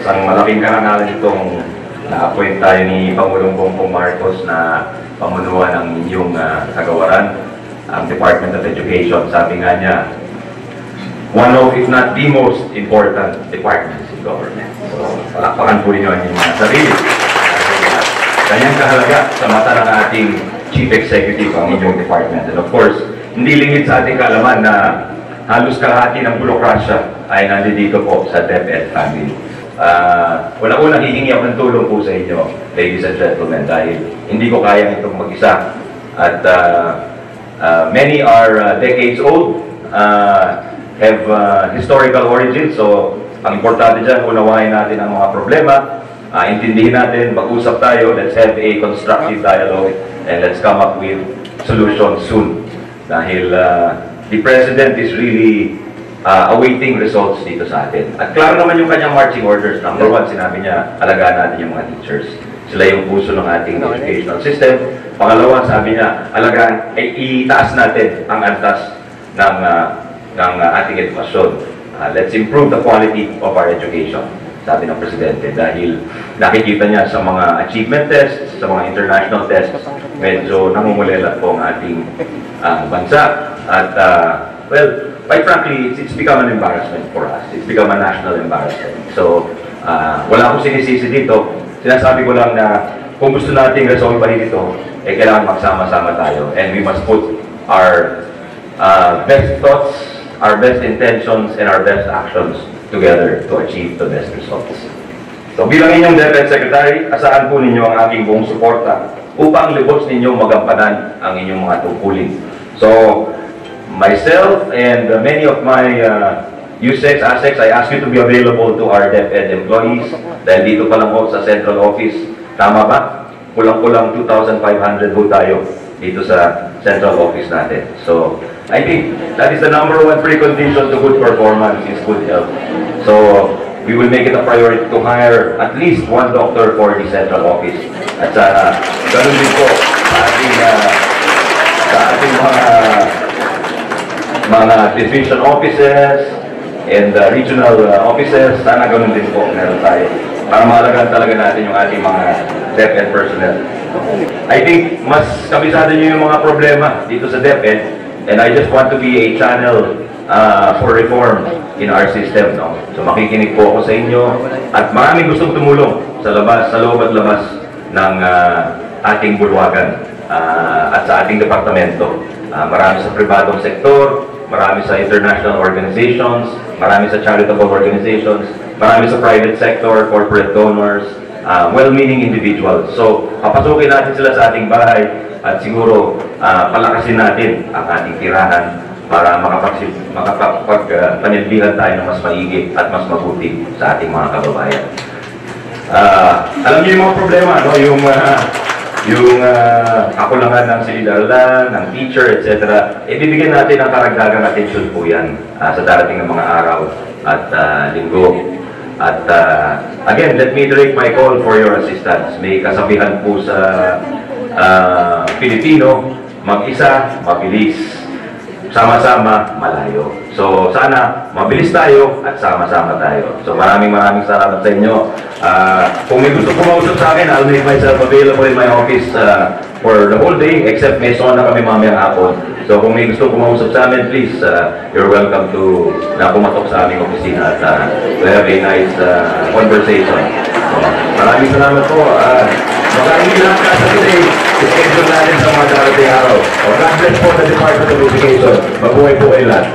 isang malaking karangalan itong na-appoint tayo ni Pangulong Bongbong Marcos na pamunuan ng inyong kagawaran, ang Department of Education. Sabi nga niya, one of, if not the most important departments in government. So, palakpakan po ninyo ang inyong mga sarili. Kanyang kahalaga sa mata ng ating Chief Executive ang inyong department. And of course, hindi lingid sa ating kaalaman na halos kalahati ng burokrasya ay nandito po sa DepEd family. Unang-unang hihingi ako ng tulong po sa inyo, ladies and gentlemen, dahil hindi ko kaya itong mag-isa. At many are decades old, have historical origins, so ang importante dyan, unawain natin ang mga problema, intindihin natin, mag-usap tayo, let's have a constructive dialogue, and let's come up with solutions soon. Dahil the President is really awaiting results dito sa atin. At klaro naman yung kanyang marching orders. Number one, sinabi niya, alagaan natin yung mga teachers. Sila yung puso ng ating educational system. Pangalawa, sabi niya, alagaan, ay itaas natin ang antas ng ating edukasyon. Let's improve the quality of our education, sabi ng Presidente. Dahil nakikita niya sa mga achievement tests, sa mga international tests, medyo namumulela po ang ating bansa. At, well, quite frankly, it's become an embarrassment for us. It's become a national embarrassment. So, wala akong sinisisi dito. Sinasabi ko lang na kung gusto nating resolvehin ito, eh kailangan magsama-sama tayo. And we must put our best thoughts, our best intentions, and our best actions together to achieve the best results. So, bilang inyong DepEd Secretary, asahan po ninyo ang aking buong suporta upang lubos ninyong magampanan ang inyong mga tungkulin. So, myself and many of my USEX, ASEX, I ask you to be available to our DepEd employees. Dahil dito pa lang po sa central office, tama ba? Kulang-kulang 2,500 po tayo dito sa central office natin. So, I think that is the number one precondition to good performance is good health. So, we will make it a priority to hire at least one doctor for the central office. At ganun din po sa ating mga division offices and regional offices, sana ganun din po meron tayo para maalagaan talaga natin yung ating mga DepEd personnel. I think mas kabisado nyo yung mga problema dito sa DepEd, and I just want to be a channel for reform in our system. No? So makikinig po ako sa inyo at maraming gustong tumulong sa loob at labas ng ating bulwagan at sa ating departamento. Marami sa pribadong sektor, marami sa international organizations, marami sa charitable organizations, marami sa private sector, corporate donors, well-meaning individuals. So, papasukin natin sila sa ating bahay at siguro palakasin natin ang ating tirahan para makapagpanilbihan tayo ng mas maigi at mas mabuti sa ating mga kababayan. Alam niyo yung mga problema, no? Yung kakulangan ng silid-aralan, ng teacher, etc. Ibibigyan natin ang karagdagang atensyon po yan sa darating ng mga araw at linggo. At again, let me direct my call for your assistance. May kasabihan po sa Pilipino, mag-isa, mabilis, sama-sama, malayo. So, sana mabilis tayo at sama-sama tayo. So, maraming salamat sa inyo. Kung may gusto kumausap sa akin, I'll make myself available in my office for the whole day, except may sona kami mamayang hapon. So, kung may gusto kumausap sa amin, please, you're welcome to pumatok sa aming opisina at to have a nice conversation. So, maraming salamat po. Maraming lang ka sa today. Schedule natin sa mga darating araw. God bless po sa Department of Education. Mabuhay po kayo lahat.